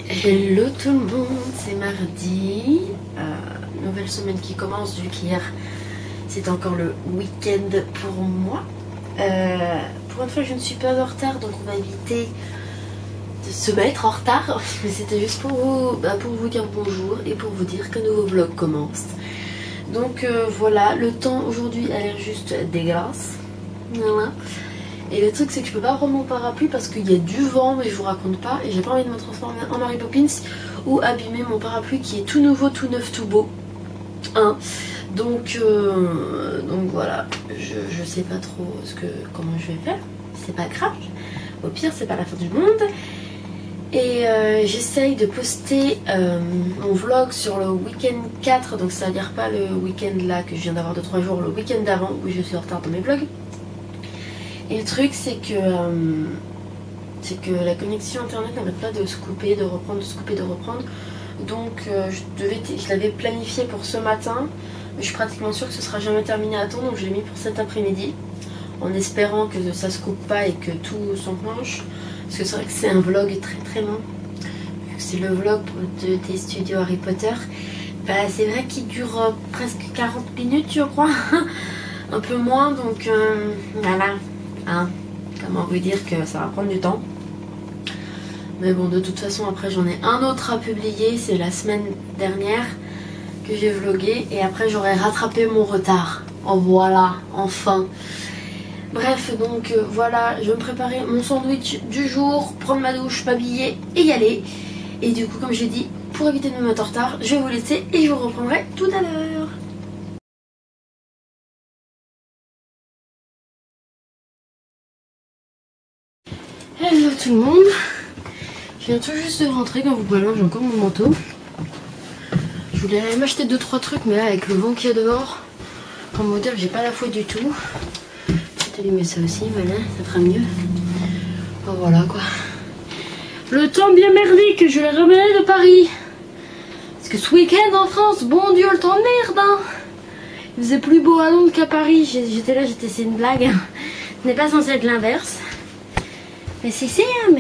Hello tout le monde, c'est mardi, nouvelle semaine qui commence vu qu'hier c'est encore le week-end pour moi. Pour une fois je ne suis pas en retard, donc on va éviter de se mettre en retard, mais c'était juste pour vous dire bonjour et pour vous dire qu'un nouveau vlog commence. Donc voilà, le temps aujourd'hui a l'air juste dégueulasse, voilà. Et le truc c'est que je peux pas prendre mon parapluie parce qu'il y a du vent, mais je vous raconte pas, et j'ai pas envie de me transformer en Mary Poppins ou abîmer mon parapluie qui est tout nouveau, tout neuf, tout beau, hein. Donc voilà, je sais pas trop comment je vais faire, c'est pas grave, au pire c'est pas la fin du monde. Et j'essaye de poster mon vlog sur le week-end 4, donc ça veut dire pas le week-end là que je viens d'avoir de 3 jours, le week-end d'avant où je suis en retard dans mes vlogs. Et le truc c'est que la connexion internet n'arrête pas de se couper, de reprendre, de se couper, de reprendre. Donc je l'avais planifié pour ce matin, mais je suis pratiquement sûre que ce sera jamais terminé à temps, donc je l'ai mis pour cet après-midi, en espérant que ça se coupe pas et que tout s'enclenche. Parce que c'est vrai que c'est un vlog très très long, vu que c'est le vlog des studios Harry Potter. Bah, c'est vrai qu'il dure presque 40 minutes je crois, un peu moins, donc voilà. Hein, comment vous dire que ça va prendre du temps. Mais bon, de toute façon après j'en ai un autre à publier, c'est la semaine dernière que j'ai vlogué, et après j'aurai rattrapé mon retard. Oh voilà, enfin. Bref, donc voilà, je vais me préparer mon sandwich du jour, prendre ma douche, m'habiller et y aller. Et du coup, comme j'ai dit, pour éviter de me mettre en retard, je vais vous laisser et je vous reprendrai tout à l'heure. Hello tout le monde, je viens tout juste de rentrer, comme vous pouvez le voir, j'ai encore mon manteau. Je voulais aller m'acheter 2-3 trucs, mais là avec le vent qu'il y a dehors, comment vous dire, j'ai pas la foi du tout. Je vais allumer ça aussi, voilà, ça fera mieux. Bon voilà quoi. Le temps bien merdique, je l'ai ramené de Paris. Parce que ce week-end en France, bon Dieu, le temps de merde, hein. Il faisait plus beau à Londres qu'à Paris, c'est une blague. Ce n'est pas censé être l'inverse. Mais si c'est, hein,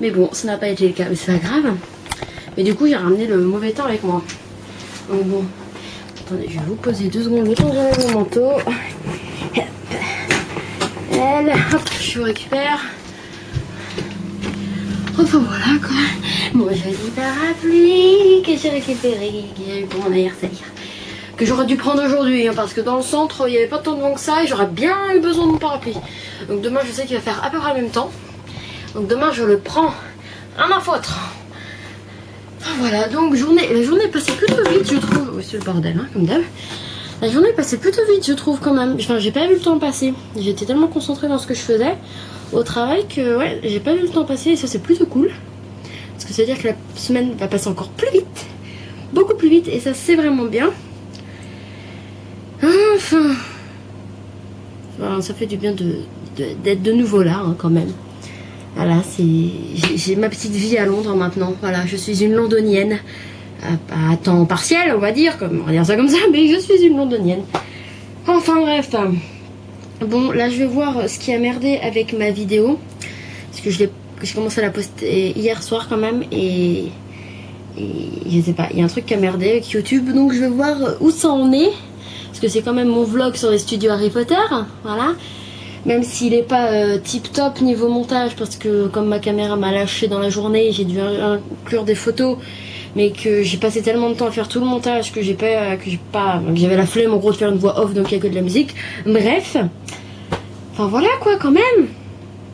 mais bon, ça n'a pas été le cas, mais c'est pas grave. Mais du coup, j'ai ramené le mauvais temps avec moi. Donc bon, attendez, je vais vous poser 2 secondes le temps de j'enlève mon manteau. Hop, je vous récupère. Enfin voilà quoi, mon joli parapluie que j'ai récupéré, qui est pour mon anniversaire, que j'aurais dû prendre aujourd'hui, hein, parce que dans le centre il n'y avait pas tant de vent que ça et j'aurais bien eu besoin de mon parapluie. Donc demain je sais qu'il va faire à peu près le même temps, donc demain je le prends à ma faute. Enfin voilà, donc la journée est passée plutôt vite je trouve. Oui, c'est le bordel hein, comme d'hab. La journée est passée plutôt vite je trouve quand même, enfin j'ai pas vu le temps passer, j'étais tellement concentrée dans ce que je faisais au travail que ouais, j'ai pas vu le temps passer, et ça c'est plutôt cool. Parce que ça veut dire que la semaine va passer encore plus vite, beaucoup plus vite, et ça c'est vraiment bien. Enfin, ça fait du bien d'être de nouveau là hein, quand même. Voilà, j'ai ma petite vie à Londres maintenant. Voilà, je suis une londonienne à temps partiel, on va dire ça comme ça, mais je suis une londonienne. Enfin bref. Bon, là je vais voir ce qui a merdé avec ma vidéo, parce que j'ai commencé à la poster hier soir quand même, et je sais pas, il y a un truc qui a merdé avec YouTube, donc je vais voir où ça en est, parce que c'est quand même mon vlog sur les studios Harry Potter, voilà, même s'il est pas tip top niveau montage, parce que comme ma caméra m'a lâché dans la journée, j'ai dû inclure des photos, mais que j'ai passé tellement de temps à faire tout le montage que j'avais la flemme en gros de faire une voix off, donc il n'y a que de la musique. Bref, enfin voilà quoi quand même.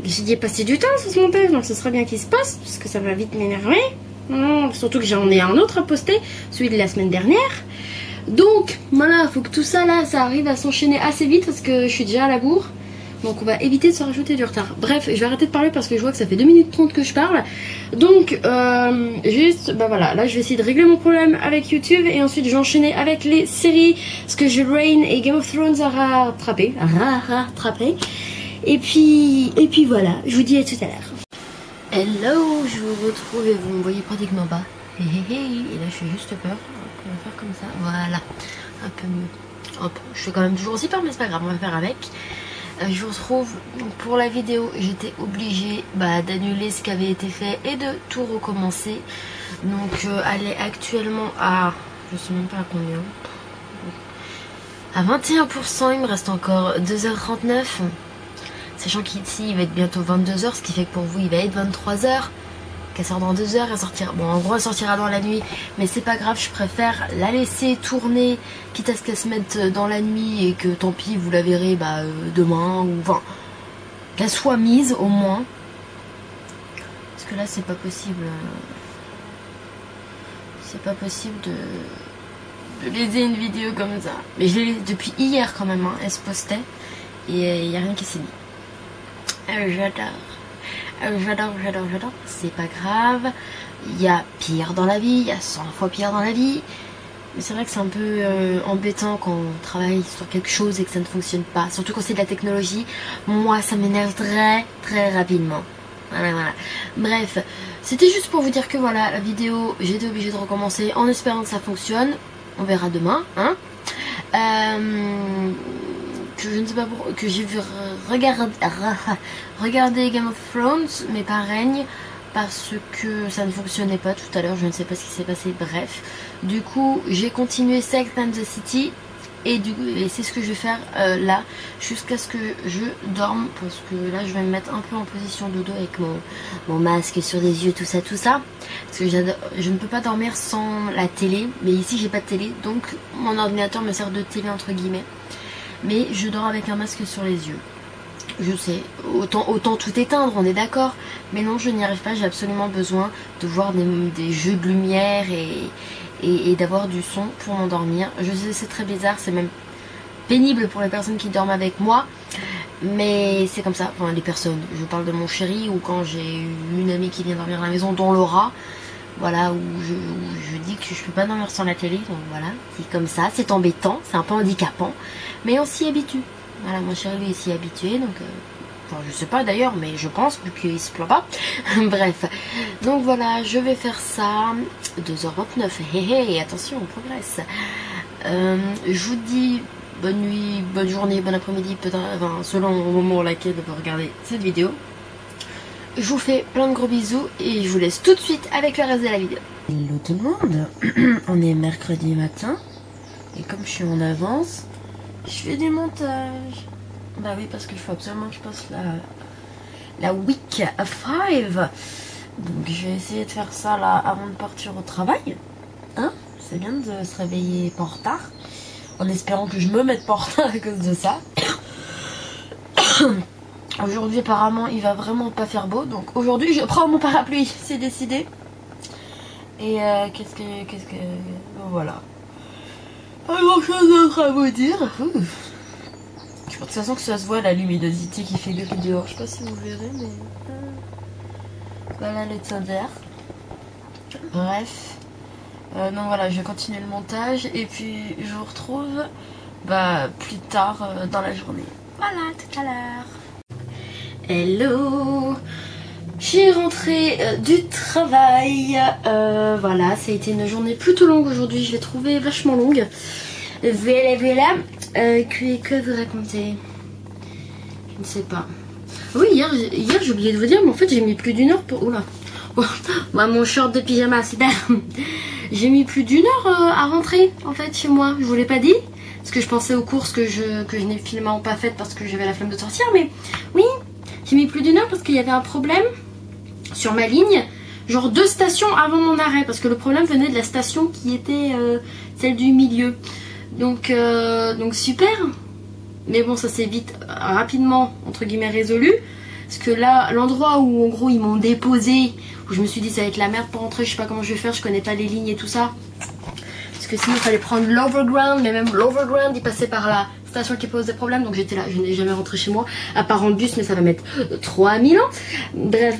J'ai dit passer du temps sur ce montage, donc ce serait bien qu'il se passe, parce que ça va vite m'énerver. Surtout que j'en ai un autre à poster, celui de la semaine dernière. Donc voilà, faut que tout ça là, ça arrive à s'enchaîner assez vite, parce que je suis déjà à la bourre. Donc on va éviter de se rajouter du retard. Bref, je vais arrêter de parler parce que je vois que ça fait 2 minutes 30 que je parle. Donc juste, bah voilà, là je vais essayer de régler mon problème avec YouTube, et ensuite je vais enchaîner avec les séries, parce que j'ai Reign et Game of Thrones à rattraper. Et puis voilà, je vous dis à tout à l'heure. Hello, je vous retrouve et vous me voyez pratiquement pas. Et là je fais juste peur. On va faire comme ça, voilà, un peu mieux. Hop, je fais quand même toujours aussi peur, mais c'est pas grave, on va faire avec. je vous retrouve pour la vidéo. J'étais obligée d'annuler ce qui avait été fait et de tout recommencer. Donc elle est actuellement à, je sais même pas à combien, à 21%. Il me reste encore 2h39, sachant qu'ici il va être bientôt 22h, ce qui fait que pour vous il va être 23h. Qu'elle sort dans 2 heures, elle sortira. Bon, en gros, elle sortira dans la nuit, mais c'est pas grave, je préfère la laisser tourner, quitte à ce qu'elle se mette dans la nuit et que tant pis, vous la verrez demain, ou enfin, qu'elle soit mise au moins. Parce que là, c'est pas possible. C'est pas possible de laisser une vidéo comme ça. Mais je l'ai depuis hier quand même, hein. Elle se postait et il n'y a rien qui s'est mis. J'adore. J'adore, c'est pas grave. Il y a pire dans la vie, il y a 100 fois pire dans la vie. Mais c'est vrai que c'est un peu embêtant quand on travaille sur quelque chose et que ça ne fonctionne pas. Surtout quand c'est de la technologie. Moi, ça m'énerve très rapidement. Voilà. Bref, c'était juste pour vous dire que voilà, la vidéo, j'ai été obligée de recommencer en espérant que ça fonctionne. On verra demain, hein. Que je ne sais pas pourquoi, que j'ai vu regarder Game of Thrones, mais pas Règne, parce que ça ne fonctionnait pas tout à l'heure, je ne sais pas ce qui s'est passé, bref. Du coup, j'ai continué Sex and the City, et c'est ce que je vais faire là, jusqu'à ce que je dorme, parce que là, je vais me mettre un peu en position dodo avec mon masque sur les yeux, tout ça, parce que je ne peux pas dormir sans la télé, mais ici, j'ai pas de télé, donc mon ordinateur me sert de télé, entre guillemets. Mais je dors avec un masque sur les yeux. Je sais, autant tout éteindre, on est d'accord. Mais non, je n'y arrive pas, j'ai absolument besoin de voir des jeux de lumière et d'avoir du son pour m'endormir. Je sais, c'est très bizarre, c'est même pénible pour les personnes qui dorment avec moi. Mais c'est comme ça, enfin les personnes. Je parle de mon chéri ou quand j'ai une amie qui vient dormir à la maison, dont Laura. Voilà, où je dis que je peux pas dormir sans la télé, donc voilà, c'est comme ça, c'est embêtant, c'est un peu handicapant, mais on s'y habitue. Voilà, mon chéri lui est s'y habitué, donc enfin, je sais pas d'ailleurs, mais je pense, vu qu'il se plaint pas. Bref, donc voilà, je vais faire ça, 2h29, hé, attention, on progresse. Je vous dis bonne nuit, bonne journée, bon après-midi, enfin, selon au moment où laquelle vous regardez cette vidéo. Je vous fais plein de gros bisous et je vous laisse tout de suite avec le reste de la vidéo. Hello tout le monde, on est mercredi matin et comme je suis en avance, je fais du montage. Bah oui, parce qu'il faut absolument que je passe la week 5. Donc je vais essayer de faire ça là avant de partir au travail. Hein, c'est bien de se réveiller pas en retard, en espérant que je me mette pas en retard à cause de ça. Aujourd'hui apparemment il va vraiment pas faire beau, donc aujourd'hui je prends mon parapluie, c'est décidé. Et qu'est-ce que bon, voilà, pas grand chose d'autre à vous dire. Je pense de toute façon que ça se voit la luminosité qui fait gris dehors, je sais pas si vous verrez, mais voilà le temps d'air. Bref, donc voilà, je vais continuer le montage et puis je vous retrouve plus tard dans la journée. Voilà, tout à l'heure. Hello, je suis rentrée du travail, voilà, ça a été une journée plutôt longue aujourd'hui, je l'ai trouvée vachement longue. Voilà, que vous raconter, je ne sais pas. Oui, hier j'ai oublié de vous dire, mais en fait j'ai mis plus d'1 heure pour... Oula, mon short de pyjama, super. J'ai mis plus d'1 heure à rentrer en fait chez moi, je vous l'ai pas dit. Parce que je pensais aux courses que je n'ai finalement pas faites parce que j'avais la flemme de sortir, mais oui. J'ai mis plus d'1 heure parce qu'il y avait un problème sur ma ligne, genre 2 stations avant mon arrêt, parce que le problème venait de la station qui était celle du milieu. Donc super. Mais bon, ça s'est vite, rapidement, entre guillemets, résolu. Parce que là, l'endroit où en gros ils m'ont déposé, où je me suis dit ça va être la merde pour rentrer, je sais pas comment je vais faire, je connais pas les lignes et tout ça. Parce que sinon il fallait prendre l'overground, mais même l'overground il passait par la station qui pose des problèmes, donc j'étais là, je n'ai jamais rentré chez moi, à part en bus, mais ça va mettre 3000 ans. Bref.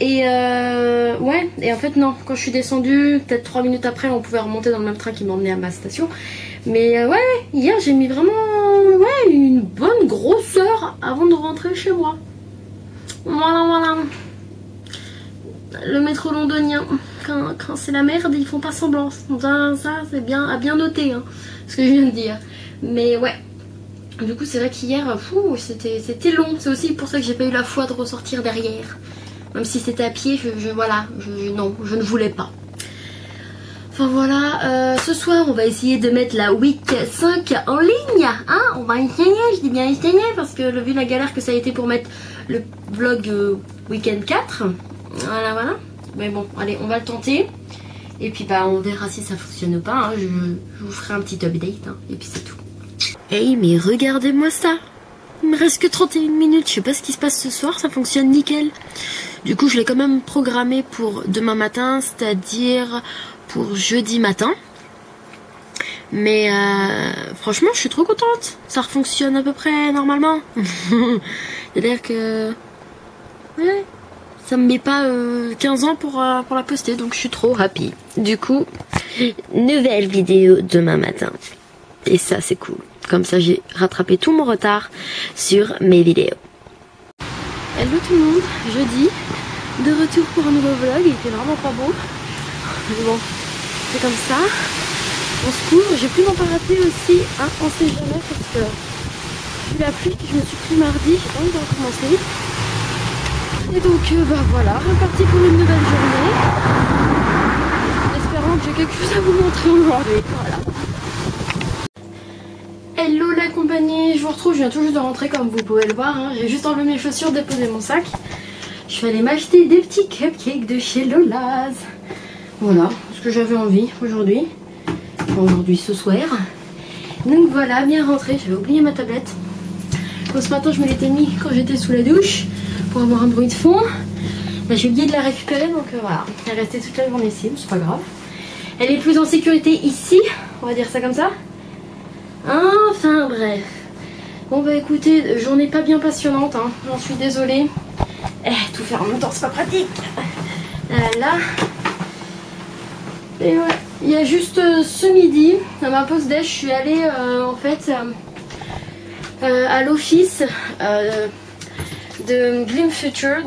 Et ouais, et en fait non, quand je suis descendue, peut-être 3 minutes après, on pouvait remonter dans le même train qui m'emmenait à ma station. Mais ouais, hier j'ai mis vraiment une bonne grosse heure avant de rentrer chez moi. Voilà. Le métro londonien, quand c'est la merde, ils font pas semblant. Ça c'est bien à bien noter, hein, ce que je viens de dire. Mais ouais, Du coup c'est vrai qu'hier c'était long, c'est aussi pour ça que j'ai pas eu la foi de ressortir derrière. Même si c'était à pied, non, je ne voulais pas. Enfin voilà, ce soir on va essayer de mettre la week 5 en ligne, hein, on va essayer, je dis bien essayer, parce que vu la galère que ça a été pour mettre le vlog week-end 4, voilà, mais bon, allez, on va le tenter, et puis bah on verra si ça fonctionne ou pas, hein. Je vous ferai un petit update, hein, et puis c'est tout. Hey, mais regardez-moi ça, il me reste que 31 minutes, je sais pas ce qui se passe ce soir, ça fonctionne nickel. Du coup je l'ai quand même programmé pour demain matin, c'est-à-dire pour jeudi matin. Mais franchement je suis trop contente, ça fonctionne à peu près normalement. C'est-à-dire que ouais, ça me met pas 15 ans pour la poster, donc je suis trop happy. Du coup, nouvelle vidéo demain matin. Et ça c'est cool. Comme ça j'ai rattrapé tout mon retard sur mes vidéos. Hello tout le monde, jeudi, de retour pour un nouveau vlog. Il était vraiment pas beau. Mais bon, c'est comme ça. On se couvre, j'ai pu m'en pas rater aussi, hein, on sait jamais, parce que vu la pluie que je me suis pris mardi, j'ai pas envie de recommencer. Et donc bah voilà, reparti pour une nouvelle journée. Espérons que j'ai quelque chose à vous montrer aujourd'hui. Voilà. Hello la compagnie, je vous retrouve, je viens tout juste de rentrer comme vous pouvez le voir, hein. J'ai juste enlevé mes chaussures, déposé mon sac. Je suis allée m'acheter des petits cupcakes de chez Lola's. Voilà, ce que j'avais envie aujourd'hui. Enfin, aujourd'hui, ce soir. Donc voilà, bien rentré, j'avais oublié ma tablette. Bon, ce matin je me l'étais mis quand j'étais sous la douche pour avoir un bruit de fond. Là j'ai oublié de la récupérer, donc voilà. Elle est restée toute la journée ici, c'est pas grave. Elle est plus en sécurité ici, on va dire ça comme ça. Enfin bref. Bon bah écoutez, journée pas bien passionnante, hein. J'en suis désolée. Tout faire en même temps c'est pas pratique. Là. Et ouais, il y a juste ce midi, à ma pause déj, je suis allée en fait à l'office de Glim Future.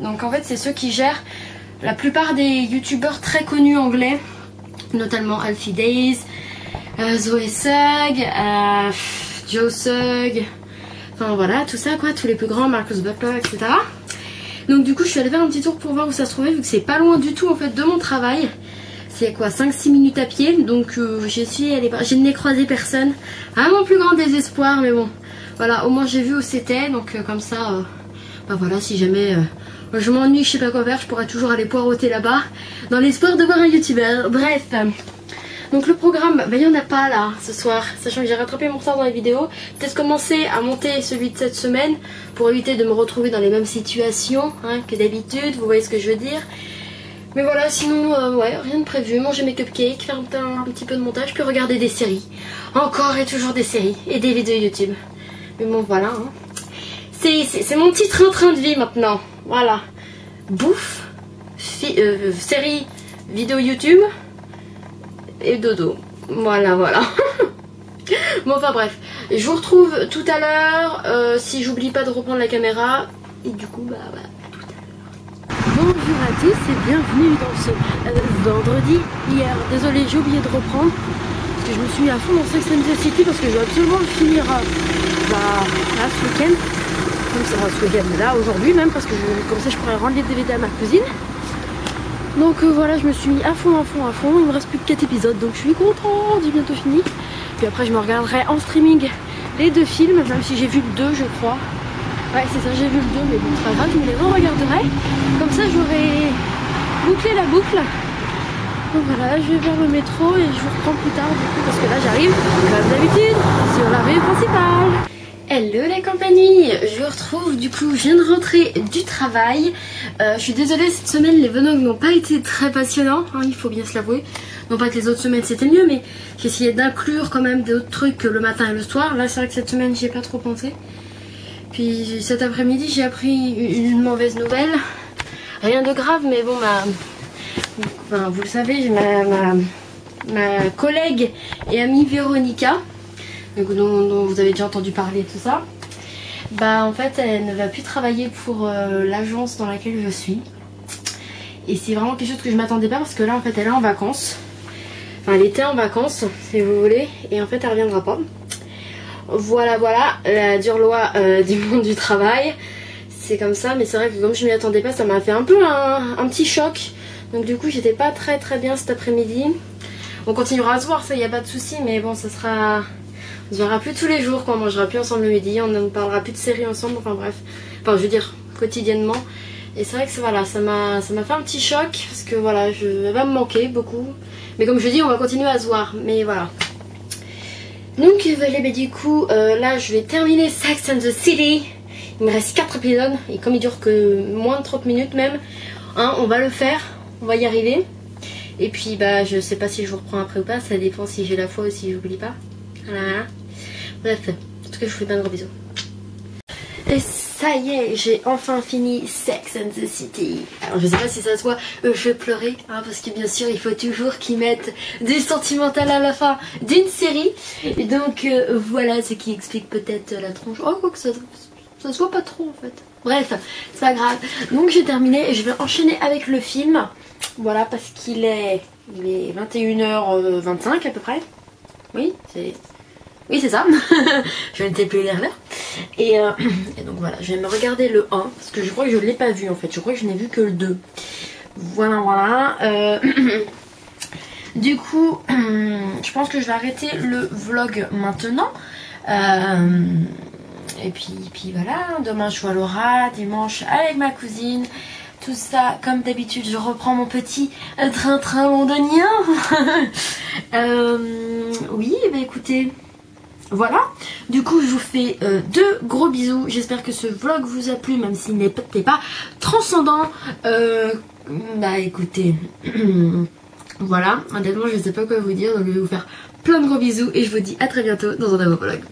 Donc en fait c'est ceux qui gèrent la plupart des youtubeurs très connus anglais, notamment Alfie Days, Zoé Sugg, Joe Sugg, enfin voilà, tout ça quoi, tous les plus grands, Marcus Butler, etc. Donc du coup je suis allée faire un petit tour pour voir où ça se trouvait, vu que c'est pas loin du tout en fait de mon travail. C'est quoi, 5-6 minutes à pied, donc je n'ai croisé personne, à mon plus grand désespoir, mais bon, voilà, au moins j'ai vu où c'était, donc comme ça, bah voilà, si jamais je m'ennuie, je sais pas quoi faire, je pourrais toujours aller poireauter là-bas, dans l'espoir de voir un youtubeur. Bref, donc le programme, bah, il n'y en a pas là, ce soir, sachant que j'ai rattrapé mon retard dans les vidéos, peut-être commencer à monter celui de cette semaine, pour éviter de me retrouver dans les mêmes situations hein, que d'habitude, vous voyez ce que je veux dire. Mais voilà, sinon, ouais, rien de prévu. Manger mes cupcakes, faire un petit peu de montage, puis regarder des séries. Encore et toujours des séries et des vidéos YouTube. Mais bon, voilà. Hein. C'est mon petit train de vie maintenant. Voilà. Bouffe, série, vidéo YouTube et dodo. Voilà. Bon, enfin bref. Je vous retrouve tout à l'heure, si j'oublie pas de reprendre la caméra. Et du coup, bah voilà. Bonjour à tous et bienvenue dans ce vendredi. Hier, désolé, j'ai oublié de reprendre parce que je me suis mis à fond dans Sex and the City parce que je dois absolument le finir là ce week-end. Donc ça va ce week-end là, aujourd'hui même, parce que comme ça je pourrais rendre les DVD à ma cousine. Donc voilà, je me suis mis à fond. Il me reste plus que 4 épisodes, donc je suis contente, j'ai bientôt fini. Puis après je me regarderai en streaming les 2 films, même si j'ai vu le 2 je crois. Ouais c'est ça, j'ai vu le 2, mais bon c'est pas grave, je me les re-regarderai. Comme ça j'aurai bouclé la boucle. Donc voilà, je vais vers le métro et je vous reprends plus tard du coup, parce que là j'arrive, comme d'habitude, sur la rue principale. Hello la compagnie, je vous retrouve, du coup je viens de rentrer du travail. Je suis désolée, cette semaine les vlogs n'ont pas été très passionnants, hein, il faut bien se l'avouer. Non pas que les autres semaines c'était mieux, mais j'ai essayé d'inclure quand même d'autres trucs que le matin et le soir. Là c'est vrai que cette semaine j'y ai pas trop pensé. Puis cet après-midi j'ai appris une mauvaise nouvelle. Rien de grave, mais bon, enfin, vous le savez, j'ai ma collègue et amie Véronica, dont vous avez déjà entendu parler, tout ça. Bah en fait elle ne va plus travailler pour l'agence dans laquelle je suis. Et c'est vraiment quelque chose que je m'attendais pas, parce que là en fait elle est en vacances. Enfin elle était en vacances si vous voulez, et en fait elle reviendra pas. Voilà, la dure loi du monde du travail. C'est comme ça, mais c'est vrai que comme je m'y attendais pas, ça m'a fait un peu un petit choc. Donc du coup, j'étais pas très bien cet après-midi. On continuera à se voir, ça, y a pas de souci, mais bon, ça sera... On se verra plus tous les jours, quoi. On mangera plus ensemble le midi, on ne parlera plus de séries ensemble, enfin bref. Enfin, je veux dire, quotidiennement. Et c'est vrai que voilà, ça m'a fait un petit choc, parce que voilà, elle va me manquer beaucoup. Mais comme je dis, on va continuer à se voir, mais voilà. Donc bah, du coup, là, je vais terminer Sex and the City. Il me reste 4 épisodes, et comme il dure que moins de 30 minutes même, hein, on va le faire, on va y arriver. Et puis bah je sais pas si je vous reprends après ou pas, ça dépend si j'ai la foi ou si j'oublie pas. Voilà. Bref, en tout cas je vous fais plein de gros bisous. Et ça y est, j'ai enfin fini Sex and the City. Alors je sais pas si ça se voit, je vais pleurer, hein, parce que bien sûr il faut toujours qu'ils mettent du sentimental à la fin d'une série. Et donc voilà ce qui explique peut-être la tronche. Oh quoi que ça se voit pas trop en fait. Bref, c'est pas grave. Donc j'ai terminé et je vais enchaîner avec le film. Voilà, parce qu'il est 21h25 à peu près. Oui, c'est ça. Je n'étais plus lire l'heure. Et donc voilà, je vais me regarder le 1. Parce que je crois que je ne l'ai pas vu en fait. Je crois que je n'ai vu que le 2. Voilà. Du coup, je pense que je vais arrêter le vlog maintenant. Et puis voilà, demain je vois Laura, dimanche avec ma cousine. Tout ça, comme d'habitude, je reprends mon petit train-train londonien. Oui, bah écoutez, voilà. Du coup, je vous fais 2 gros bisous. J'espère que ce vlog vous a plu, même s'il n'était pas transcendant. Bah écoutez, voilà. Honnêtement, je ne sais pas quoi vous dire, donc je vais vous faire plein de gros bisous et je vous dis à très bientôt dans un nouveau vlog.